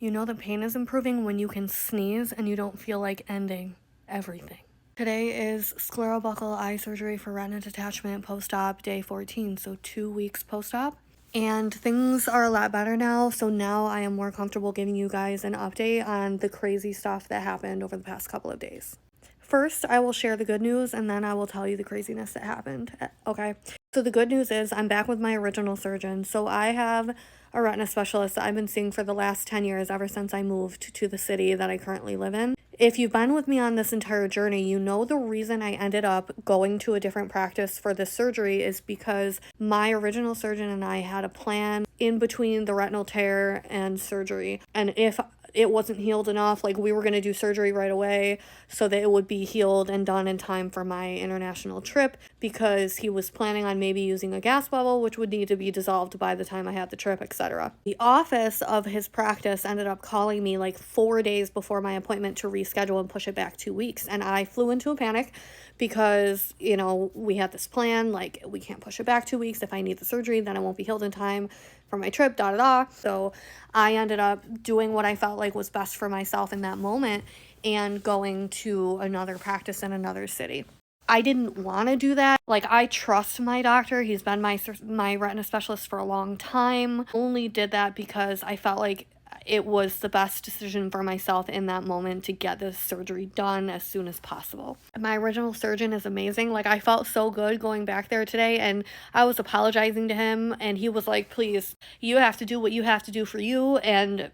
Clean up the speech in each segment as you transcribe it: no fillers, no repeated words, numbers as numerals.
You know the pain is improving when you can sneeze and you don't feel like ending everything. Today is scleral buccal eye surgery for retina detachment post-op day 14, so 2 weeks post-op. And things are a lot better now, so now I am more comfortable giving you guys an update on the crazy stuff that happened over the past couple of days. First, I will share the good news and then I will tell you the craziness that happened. Okay. So the good news is I'm back with my original surgeon. So I have a retina specialist that I've been seeing for the last 10 years, ever since I moved to the city that I currently live in. If you've been with me on this entire journey, you know the reason I ended up going to a different practice for this surgery is because my original surgeon and I had a plan in between the retinal tear and surgery. And if it wasn't healed enough, like we were going to do surgery right away so that it would be healed and done in time for my international trip, because he was planning on maybe using a gas bubble which would need to be dissolved by the time I had the trip, etc. The office of his practice ended up calling me like 4 days before my appointment to reschedule and push it back 2 weeks, and I flew into a panic because, you know, we had this plan, like we can't push it back 2 weeks. If I need the surgery, then I won't be healed in time for my trip, da da da. So I ended up doing what I felt like was best for myself in that moment and going to another practice in another city. I didn't want to do that. Like, I trust my doctor. He's been my retina specialist for a long time. Only did that because I felt like it was the best decision for myself in that moment to get this surgery done as soon as possible. My original surgeon is amazing. Like, I felt so good going back there today, and I was apologizing to him, and he was like, please, you have to do what you have to do for you, and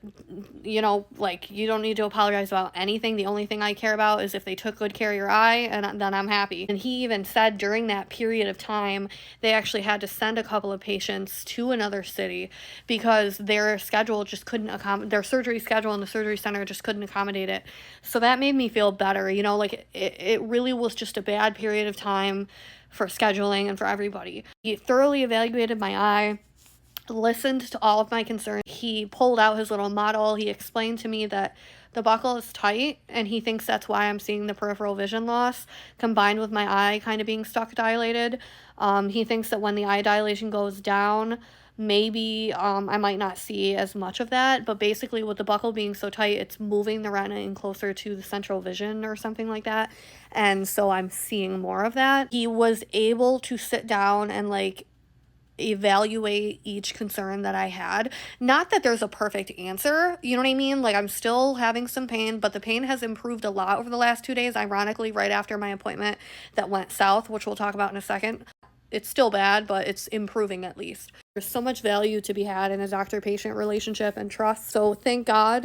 you know, like, you don't need to apologize about anything. The only thing I care about is if they took good care of your eye, and then I'm happy. And he even said during that period of time, they actually had to send a couple of patients to another city because their schedule just couldn't accommodate, their surgery schedule in the surgery center just couldn't accommodate it. So that made me feel better, you know, like it really was just a bad period of time for scheduling and for everybody. He thoroughly evaluated my eye, listened to all of my concerns. He pulled out his little model. He explained to me that the buckle is tight, and he thinks that's why I'm seeing the peripheral vision loss combined with my eye kind of being stuck dilated. He thinks that when the eye dilation goes down, maybe I might not see as much of that, but basically with the buckle being so tight, it's moving the retina in closer to the central vision or something like that, and so I'm seeing more of that. He was able to sit down and like evaluate each concern that I had. Not that there's a perfect answer, you know what I mean? Like, I'm still having some pain, but the pain has improved a lot over the last 2 days, ironically, right after my appointment that went south, which we'll talk about in a second. It's still bad, but it's improving at least. There's so much value to be had in a doctor-patient relationship and trust, so thank God